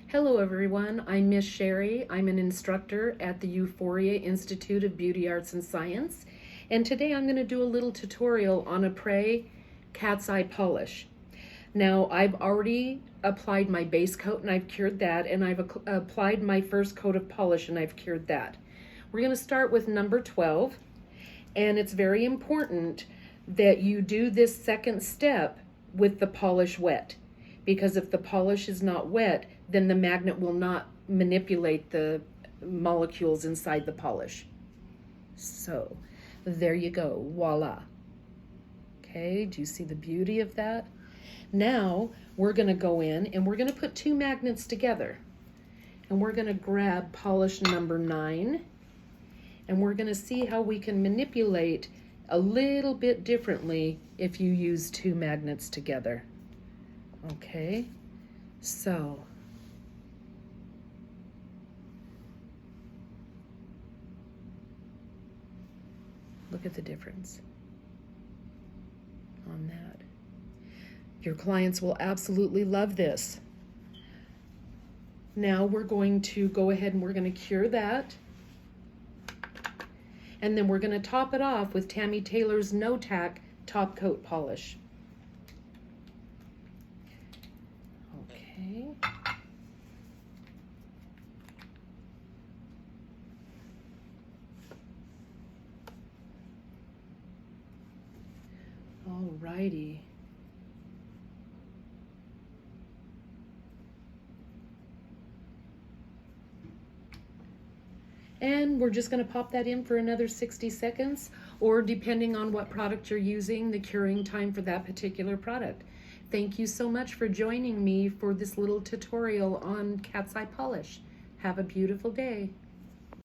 Hello everyone, I'm Miss Sherry. I'm an instructor at the Euphoria Institute of Beauty Arts and Science, and today I'm going to do a little tutorial on a Prey cat's eye polish. Now I've already applied my base coat and I've cured that, and I've applied my first coat of polish and I've cured that. We're going to start with number 12, and it's very important that you do this second step with the polish wet, because if the polish is not wet, then the magnet will not manipulate the molecules inside the polish. So there you go, voila. Okay, do you see the beauty of that? Now we're going to go in and we're going to put two magnets together, and we're going to grab polish number 9, and we're going to see how we can manipulate a little bit differently if you use two magnets together. Okay, so look at the difference on that. Your clients will absolutely love this. Now we're going to go ahead and we're going to cure that. And then we're going to top it off with Tammy Taylor's No Tack Top Coat Polish. Okay. Alrighty. And we're just going to pop that in for another 60 seconds, or depending on what product you're using, the curing time for that particular product. Thank you so much for joining me for this little tutorial on cat's eye polish. Have a beautiful day.